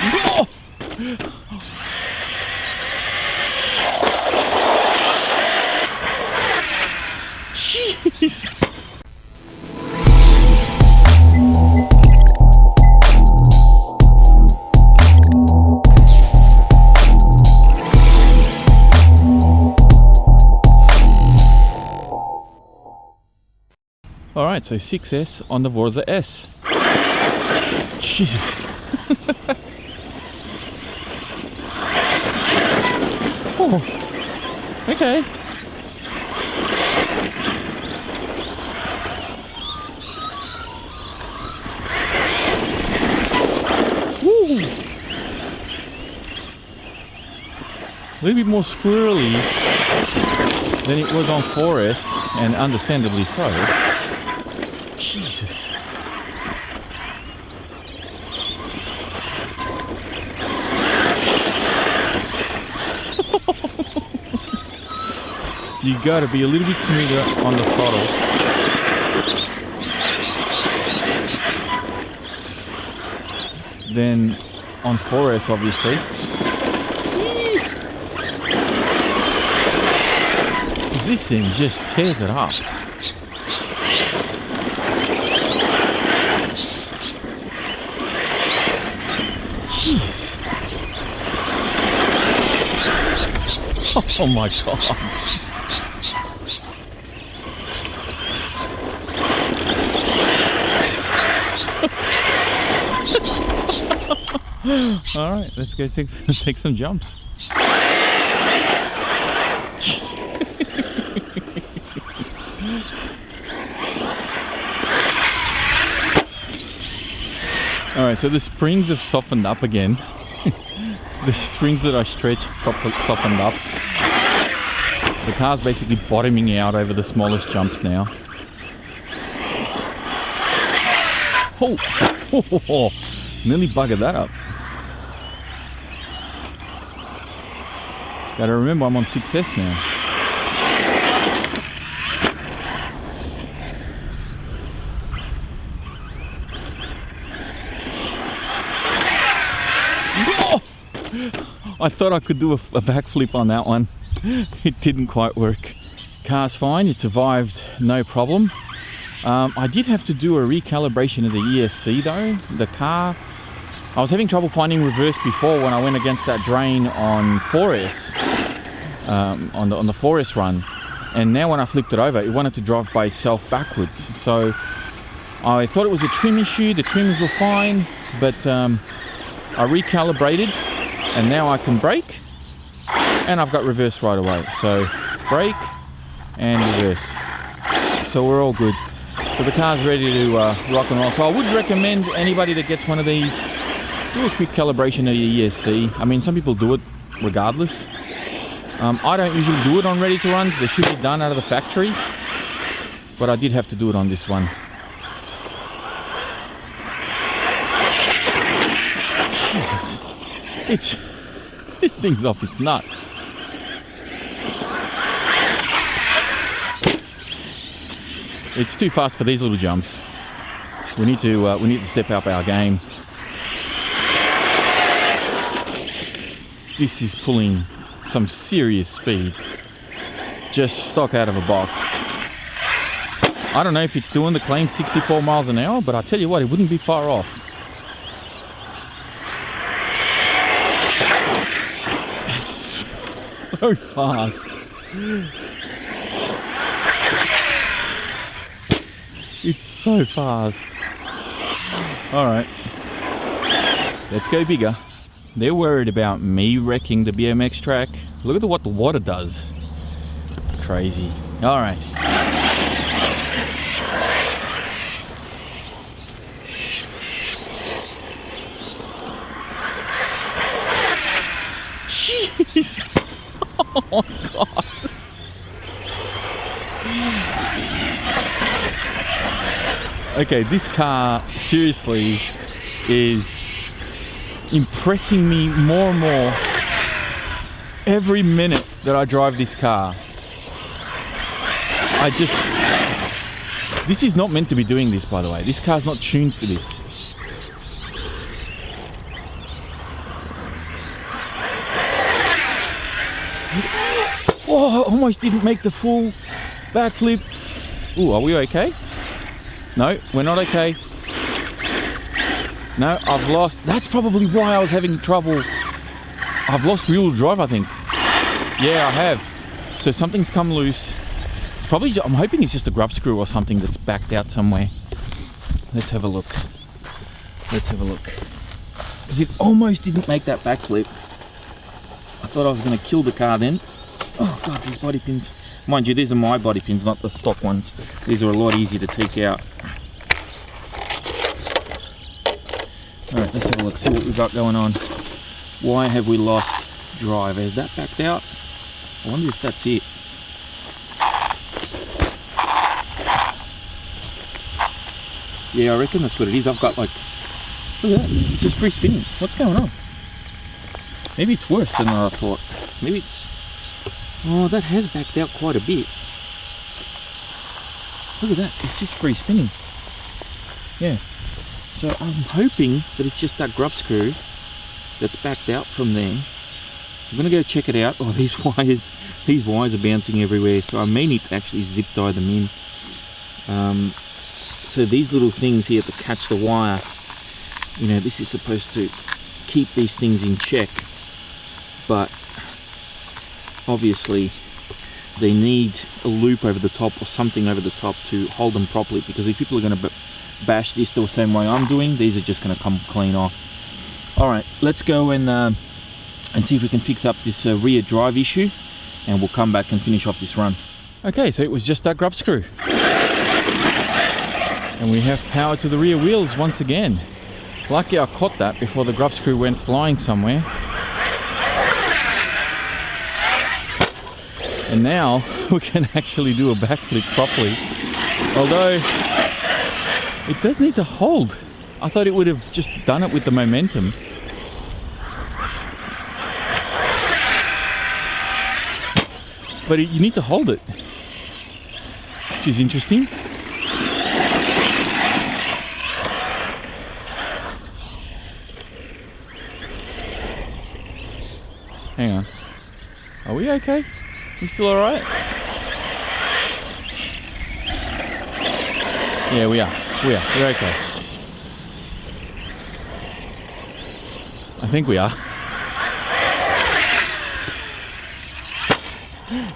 Oh! Jeez! Alright, so 6S on the Vorza S. Jesus. Oh, okay. Woo. A little bit more squirrely than it was on 4S, and understandably so. Jesus. You gotta be a little bit smoother on the throttle. Than on 4S, obviously. This thing just tears it up. Oh my god. Alright, let's go take some jumps. Alright, so the springs have softened up again. The springs that I stretched softened up. The car's basically bottoming out over the smallest jumps now. Oh, nearly buggered that up. Gotta remember I'm on 6S now. Oh! I thought I could do a backflip on that one. It didn't quite work. Car's fine, it survived no problem. I did have to do a recalibration of the ESC though. The car, I was having trouble finding reverse before when I went against that drain on 4S, on the 4S run, and now when I flipped it over, it wanted to drive by itself backwards. So I thought it was a trim issue. The trims were fine, but I recalibrated, and now I can brake, and I've got reverse right away. So brake and reverse, so we're all good. So the car's ready to rock and roll. So I would recommend anybody that gets one of these, do a quick calibration of your ESC. I mean, some people do it regardless. I don't usually do it on ready to runs. They should be done out of the factory, but I did have to do it on this one. Jesus. This thing's off its nut. It's too fast for these little jumps. We need to step up our game. This is pulling some serious speed, just stock out of a box. I don't know if it's doing the claimed 64 miles an hour, but I tell you what, it wouldn't be far off. It's so fast. It's so fast. Alright, let's go bigger. They're worried about me wrecking the BMX track. Look at what the water does. Crazy. Alright. Jeez. Oh god. Okay, this car seriously is impressing me more and more every minute that I drive this car. This is not meant to be doing this, by the way. This car's not tuned for this. Oh, I almost didn't make the full backflip. Ooh, are we okay? No, we're not okay. No, I've lost. That's probably why I was having trouble. I've lost rear drive, I think. Yeah, I have. So something's come loose. It's probably, I'm hoping it's just a grub screw or something that's backed out somewhere. Let's have a look. Let's have a look. Because it almost didn't make that backflip. I thought I was going to kill the car then. Oh god, these body pins. Mind you, these are my body pins, not the stock ones. These are a lot easier to take out. Alright, let's have a look, see what we've got going on. Why have we lost drive? Is that backed out? I wonder if that's it. Yeah, I reckon that's what it is. I've got like, look at that, it's just free spinning. What's going on? Maybe it's worse than I thought. Maybe it's, oh, that has backed out quite a bit. Look at that, it's just free spinning. Yeah. So I'm hoping that it's just that grub screw that's backed out from there. I'm gonna go check it out. Oh, these wires are bouncing everywhere, so I may need to actually zip tie them in. So these little things here to catch the wire, you know, this is supposed to keep these things in check, but obviously they need a loop over the top or something over the top to hold them properly, because if people are going to bash this the same way I'm doing, these are just going to come clean off. Alright, let's go and see if we can fix up this rear drive issue, and we'll come back and finish off this run. Okay, so it was just that grub screw. And we have power to the rear wheels once again. Lucky I caught that before the grub screw went flying somewhere. And now we can actually do a backflip properly. Although it does need to hold. I thought it would have just done it with the momentum. But you need to hold it, which is interesting. Hang on. Are we okay? We still alright? Yeah, we are. We're okay. I think we are.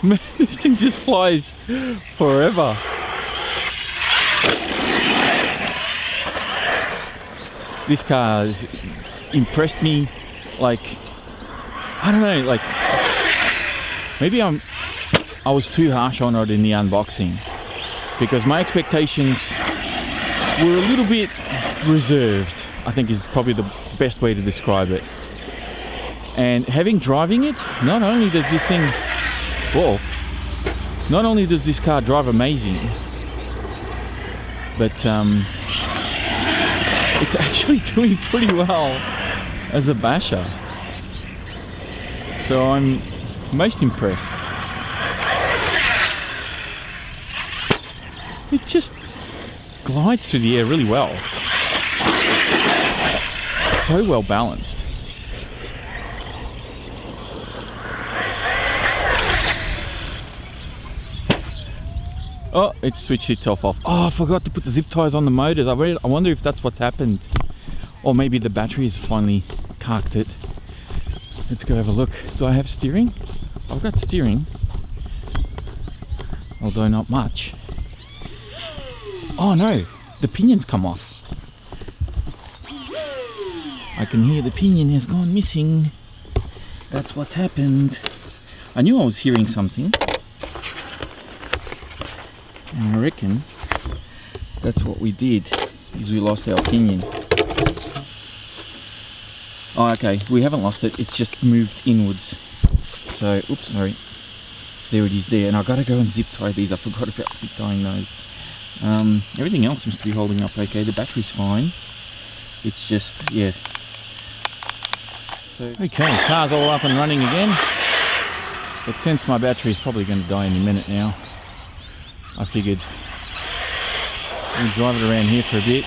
Man, this thing just flies forever. This car has impressed me, like, I don't know, like, maybe I was too harsh on it in the unboxing, because my expectations were a little bit reserved, I think is probably the best way to describe it. And driving it, not only does this thing, whoa, not only does this car drive amazing, but it's actually doing pretty well as a basher. So I'm most impressed. It just glides through the air really well. So well balanced. Oh, it switched itself off. Oh, I forgot to put the zip ties on the motors. I wonder if that's what's happened. Or maybe the batteries finally carked it. Let's go have a look. Do I have steering? I've got steering. Although not much. Oh no, the pinion's come off. I can hear the pinion has gone missing. That's what's happened. I knew I was hearing something. And I reckon that's what we did, is we lost our pinion. Oh, okay, we haven't lost it, it's just moved inwards. So, oops, sorry. So there it is there, and I've got to go and zip tie these. I forgot about zip tying those. Everything else seems to be holding up okay. The battery's fine. It's just, yeah. So, okay, car's all up and running again. But since my battery's probably going to die any minute now, I figured we'll drive it around here for a bit.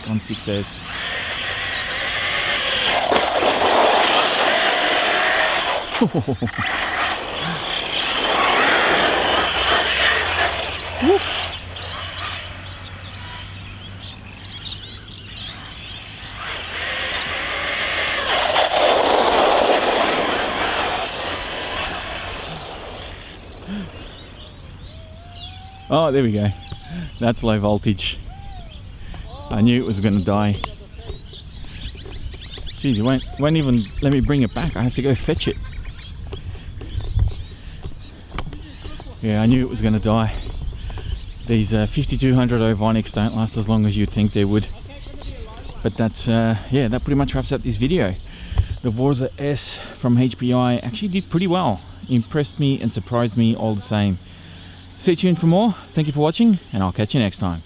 816 S. Whoop. Oh, there we go. That's low voltage. I knew it was going to die. Geez, you won't even let me bring it back. I have to go fetch it. Yeah, I knew it was going to die. These 5200 Ovonics don't last as long as you'd think they would. But that's, yeah, that pretty much wraps up this video. The Vorza S from HPI actually did pretty well. Impressed me and surprised me all the same. Stay tuned for more. Thank you for watching, and I'll catch you next time.